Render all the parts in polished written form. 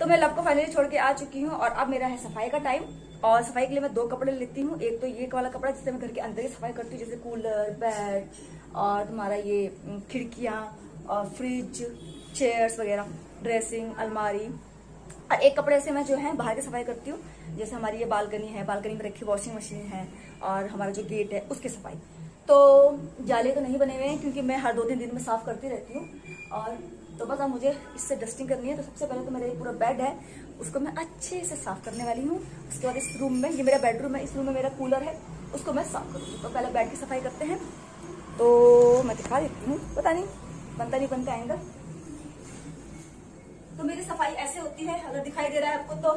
तो मैं लव को फाइनली छोड़ के आ चुकी हूँ और अब मेरा है सफाई का टाइम। और सफाई के लिए मैं 2 कपड़े लेती हूँ। एक तो ये वाला कपड़ा जिससे मैं घर के अंदर की सफाई करती हूँ, जैसे कूलर, बेड और तुम्हारा ये खिड़कियाँ और फ्रिज, चेयर्स वगैरह, ड्रेसिंग, अलमारी। और एक कपड़े से मैं जो है बाहर की सफाई करती हूँ, जैसे हमारी ये बालकनी है, बालकनी में रखी वॉशिंग मशीन है और हमारा जो गेट है उसकी सफाई। तो जाले तो नहीं बने हुए हैं क्योंकि मैं हर 2-3 दिन में साफ करती रहती हूँ। और तो बस अब मुझे इससे डस्टिंग करनी है। तो सबसे पहले तो मेरा ये पूरा बेड है, उसको मैं अच्छे से साफ करने वाली हूँ। उसके बाद इस रूम में, ये मेरा बेडरूम है, इस रूम में मेरा कूलर है, उसको मैं साफ करूँगी। तो पहले बेड की सफाई करते हैं। तो मैं दिखा देती हूँ, पता नहीं बनता नहीं बनता आएगा। तो मेरी सफाई ऐसे होती है, अगर दिखाई दे रहा है आपको तो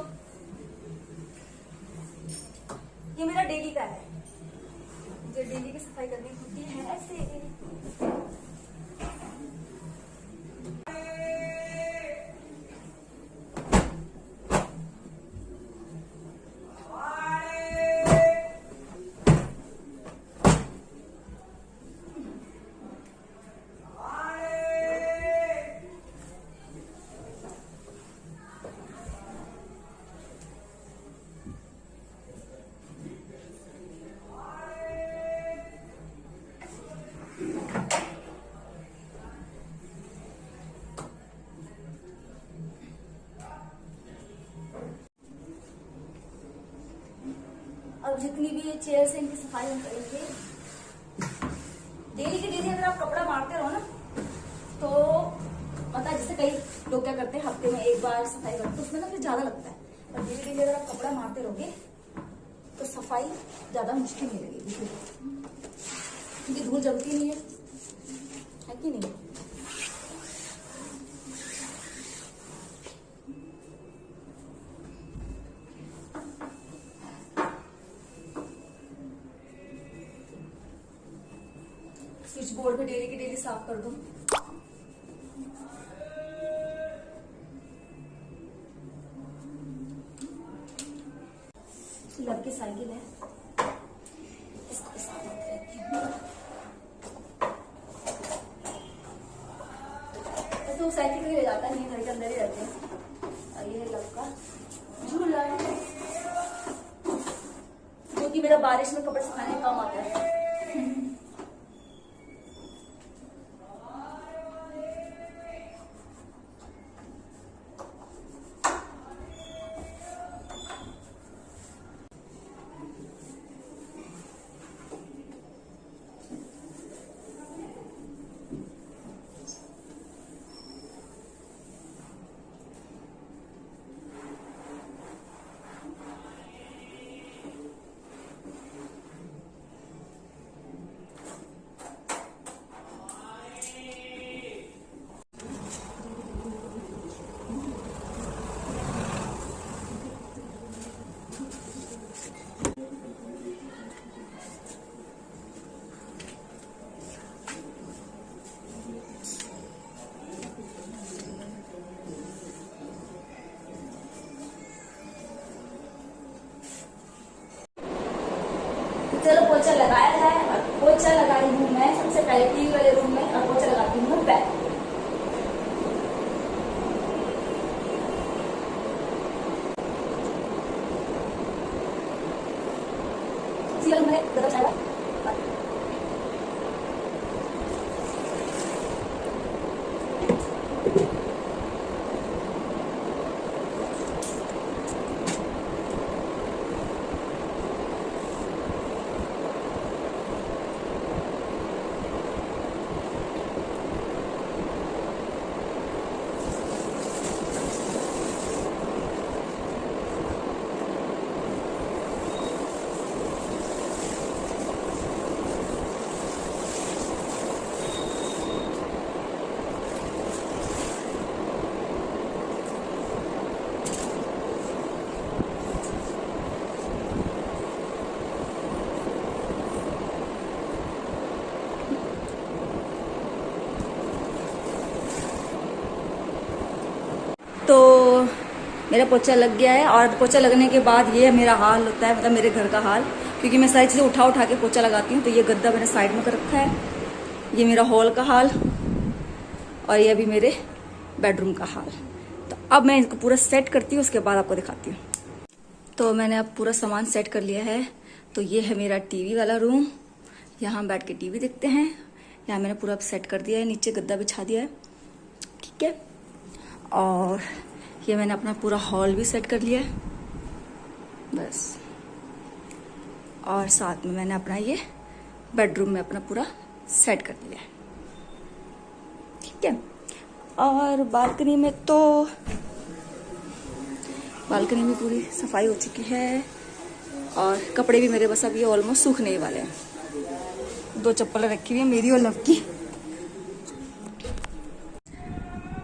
ये मेरा डेली का है। जो डेली की सफाई करनी होती है ऐसे। अब जितनी भी ये चेयर्स हैं इनकी सफाई हम करेंगे डेली के डेली। अगर आप कपड़ा मारते रहो ना तो मतलब जैसे कई लोग क्या करते हैं हफ्ते में एक बार सफाई करते हैं, उसमें ना फिर ज्यादा लगता है। पर डेली डेली अगर आप कपड़ा मारते रहोगे तो सफाई ज्यादा मुश्किल नहीं लगेगी, क्योंकि धूल जमती नहीं है कि नहीं। स्विच बोर्ड पे डेली की डेली साफ कर दो। लव की साइकिल है, इसको साफ करते रहती हूँ। तो साइकिल भी ले जाता नहीं, घर के अंदर ही रहते हैं। और ये है लव का झूला, जो कि मेरा बारिश में कपड़े सुखाने का काम आता है। चलो पोछा लगाया जाए। और पोछा लगाई हूँ मैं सबसे पहले टीवी वाले रूम में, और पोछा लगाती हूँ मैं बैग। तो मेरा पोछा लग गया है। और पोछा लगने के बाद ये मेरा हाल होता है, मतलब मेरे घर का हाल, क्योंकि मैं सारी चीज़ें उठा उठा के पोछा लगाती हूँ। तो ये गद्दा मैंने साइड में कर रखा है, ये मेरा हॉल का हाल, और ये अभी मेरे बेडरूम का हाल। तो अब मैं इनको पूरा सेट करती हूँ, उसके बाद आपको दिखाती हूँ। तो मैंने अब पूरा सामान सेट कर लिया है। तो ये है मेरा टीवी वाला रूम, यहाँ हम बैठ के टीवी देखते हैं। यहाँ मैंने पूरा सेट कर दिया है, नीचे गद्दा बिछा दिया है, ठीक है। और ये मैंने अपना पूरा हॉल भी सेट कर लिया है बस। और साथ में मैंने अपना ये बेडरूम में अपना पूरा सेट कर दिया है, ठीक है। और बालकनी में पूरी सफाई हो चुकी है और कपड़े भी मेरे बस अब ये ऑलमोस्ट सूखने ही वाले हैं। 2 चप्पल रखी हुई है मेरी और लव की।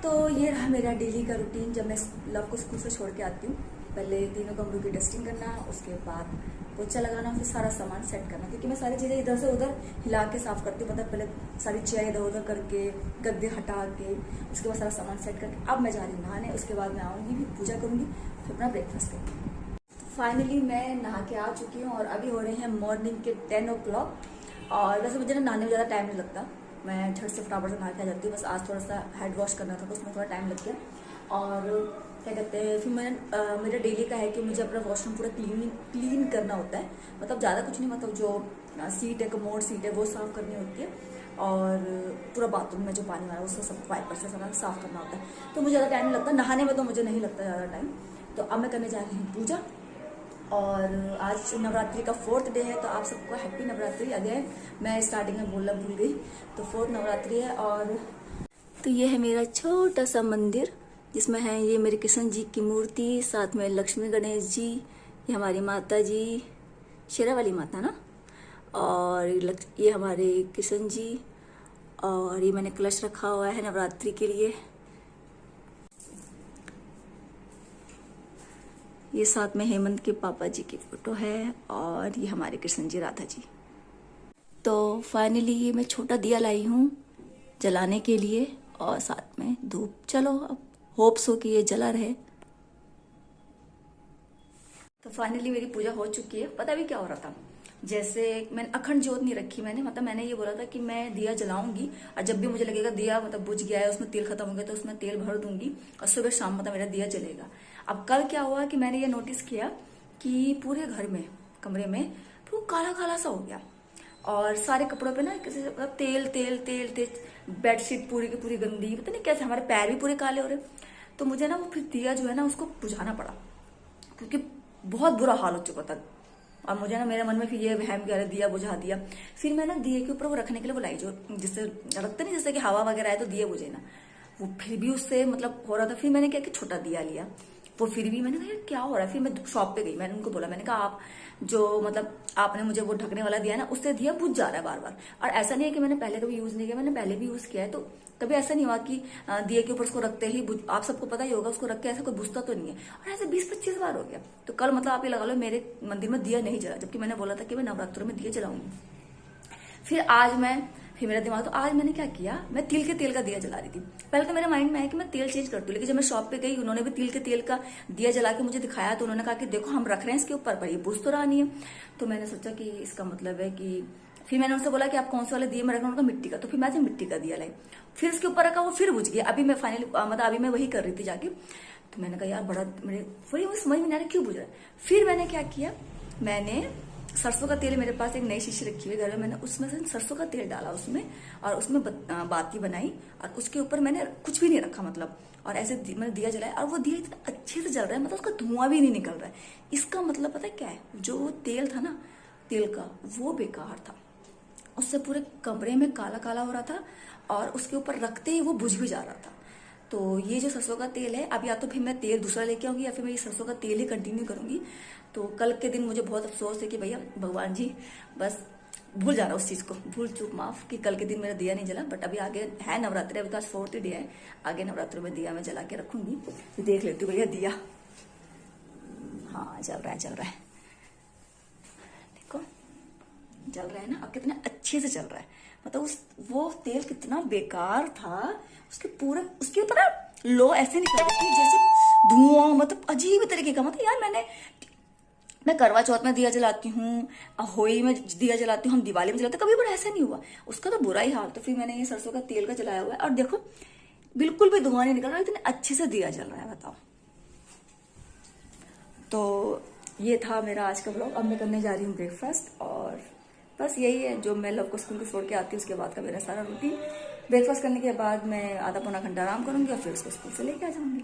तो ये रहा मेरा डेली का रूटीन जब मैं लव को स्कूल से छोड़ के आती हूँ। पहले तीनों कमरों की डस्टिंग करना, उसके बाद पोछा लगाना, फिर सारा सामान सेट करना, क्योंकि मैं सारी चीज़ें इधर से उधर हिला के साफ करती हूँ। मतलब पहले सारी चेयर इधर उधर करके, गद्दे हटा के, उसके बाद सारा सामान सेट करके अब मैं जा रही हूँ नहाने। उसके बाद मैं आऊँगी भी, पूजा करूँगी, फिर अपना ब्रेकफास्ट करूँगी। फाइनली मैं नहा के आ चुकी हूँ और अभी हो रहे हैं मॉर्निंग के 10 o'clock। और वैसे मुझे नहाने में ज़्यादा टाइम नहीं लगता, मैं झट से फटाफट से नहा के आ जाती हूँ। बस आज थोड़ा सा हेड वॉश करना था तो उसमें थोड़ा टाइम लग गया। और क्या कहते हैं, फिर मैंने मेरा डेली का है कि मुझे अपना वॉशरूम पूरा क्लीन करना होता है। मतलब ज़्यादा कुछ नहीं, मतलब जो सीट है, कमोड सीट है, वो साफ़ करनी होती है। और पूरा बाथरूम में जो पानी आ रहा है उसको सब वाइपर से सारा साफ़ करना होता है। तो मुझे ज़्यादा टाइम नहीं लगता नहाने में, तो मुझे नहीं लगता ज़्यादा टाइम। तो अब मैं करने जा रही हूँ पूजा। और आज नवरात्रि का 4th डे है, तो आप सबको हैप्पी नवरात्रि। अगेन मैं स्टार्टिंग में बोलना भूल गई, तो 4th नवरात्रि है। और तो ये है मेरा छोटा सा मंदिर जिसमें है ये मेरे कृष्ण जी की मूर्ति, साथ में लक्ष्मी गणेश जी, ये हमारी माता जी, शेरा वाली माता ना, और ये हमारे कृष्ण जी। और ये मैंने कलश रखा हुआ है नवरात्रि के लिए। ये साथ में हेमंत के पापा जी की फोटो है और ये हमारे कृष्ण जी, राधा जी। तो फाइनली ये मैं छोटा दिया लाई हूँ जलाने के लिए और साथ में धूप। चलो अब होप्स हो कि ये जला रहे। तो फाइनली मेरी पूजा हो चुकी है। पता भी क्या हो रहा था, जैसे मैंने अखंड जोत नहीं रखी मतलब मैंने ये बोला था कि मैं दिया जलाऊंगी और जब भी मुझे लगेगा दिया मतलब बुझ गया है, उसमें तेल खत्म हो गया, तो उसमें तेल भर दूंगी और सुबह शाम मेरा दिया जलेगा। अब कल क्या हुआ कि मैंने ये नोटिस किया कि पूरे घर में, कमरे में पूरा काला काला सा हो गया और सारे कपड़ों पे ना किसी तेल तेल तेल तेल, बेडशीट पूरी की पूरी गंदी, पता नहीं कैसे, हमारे पैर भी पूरे काले हो रहे। तो मुझे ना वो फिर दिया जो है ना उसको बुझाना पड़ा, क्योंकि बहुत बुरा हाल हो चुका था। और मुझे ना मेरे मन में फिर ये वहम कि अरे दिया बुझा दिया। फिर मैं ना दिए के ऊपर वो रखने के लिए वो लाई, जो जिससे रखते नहीं, जैसे कि हवा वगैरह है तो दिए बुझे ना, वो फिर भी उससे मतलब हो रहा था। फिर मैंने क्या कि छोटा दिया लिया, वो फिर भी मैंने कहा यार क्या हो रहा है। फिर मैं शॉप पे गई, मैंने उनको बोला, मैंने कहा आप जो मतलब आपने मुझे वो ढकने वाला दिया ना, उससे दिया बुझ जा रहा है बार बार। और ऐसा नहीं है कि मैंने पहले कभी यूज नहीं किया, मैंने पहले भी यूज किया है। तो कभी ऐसा नहीं हुआ कि दिए के ऊपर उसको रखते ही आप सबको पता ही होगा, उसको रख के ऐसा कोई बुझता तो नहीं है। और ऐसे 20-25 बार हो गया। तो कल मतलब आप ये लगा लो मेरे मंदिर में दिया नहीं जला, जबकि मैंने बोला था कि मैं नवरात्रों में दिया जलाऊंगी। फिर मेरा दिमाग, तो आज मैंने क्या किया, मैं तिल के तेल का दिया जला रही थी। पहले तो मेरे माइंड में है कि मैं तेल चेंज करती हूँ, लेकिन जब मैं शॉप पे गई उन्होंने भी तिल के तेल का दिया जला के मुझे दिखाया, तो उन्होंने कहा कि देखो हम रख रहे हैं इसके ऊपर, पर ये बुझ तो रहा नहीं है। तो मैंने सोचा कि इसका मतलब है कि, फिर मैंने उनसे बोला कि आप कौन से वाले दिए में रख रहे हैं, उनका मिट्टी का। तो फिर मैं मिट्टी का दिया लाई, फिर उसके ऊपर रखा, वो फिर बुझ गया। अभी मैं फाइनली मतलब अभी मैं वही कर रही थी जाके, तो मैंने कहा यार बड़ा मेरे वही समझ में नहीं आ रहा क्यों बुझ रहा है। फिर मैंने क्या किया, मैंने सरसों का तेल, मेरे पास एक नई शीशी रखी हुई घर में, मैंने उसमें से सरसों का तेल डाला उसमें, और उसमें बाती बनाई, और उसके ऊपर मैंने कुछ भी नहीं रखा मतलब, और ऐसे मैंने दिया जलाया, और वो दिया इतना अच्छे से जल रहा है, मतलब उसका धुआं भी नहीं निकल रहा है। इसका मतलब पता है क्या है, जो तेल था ना तेल का, वो बेकार था, उससे पूरे कमरे में काला काला हो रहा था, और उसके ऊपर रखते ही वो बुझ भी जा रहा था। तो ये जो सरसों का तेल है, अब या तो फिर मैं तेल दूसरा लेके आऊंगी या फिर मैं ये सरसों का तेल ही कंटिन्यू करूंगी। तो कल के दिन मुझे बहुत अफसोस है कि भैया भगवान जी बस भूल जा रहा उस चीज को, भूल चूक माफ, कि कल के दिन मेरा दिया नहीं जला। बट अभी आगे है नवरात्रि, अभी तो आज 4th डे है, आगे नवरात्रि में दिया मैं जला के रखूंगी। देख लेती हूँ भैया दिया, हाँ जल रहा है, जल रहा है, देखो जल रहा है ना, अब कितना अच्छे से चल रहा है। मतलब वो तेल कितना बेकार था, उसके ऊपर लो ऐसे निकल रही थी जैसे धुआं, मतलब अजीब तरीके का। मतलब यार मैं करवा चौथ में दिया जलाती हूँ, होली में दिया जलाती हूँ, हम दिवाली में जलाते, कभी बड़ा ऐसा नहीं हुआ, उसका तो बुरा ही हाल। तो फिर मैंने ये सरसों का तेल का जलाया हुआ है, और देखो बिल्कुल भी धुआं नहीं निकल रहा, इतने अच्छे से दिया जल रहा है, बताओ। तो ये था मेरा आज का ब्लॉग। अब मैं करने जा रही हूँ ब्रेकफास्ट, और बस यही है जो मैं लव को स्कूल को छोड़ के आती हूँ उसके बाद का मेरा सारा रूटीन। ब्रेकफास्ट करने के बाद मैं आधा पौना घंटा आराम करूंगी और फिर उसको स्कूल से लेके आ जाऊंगी।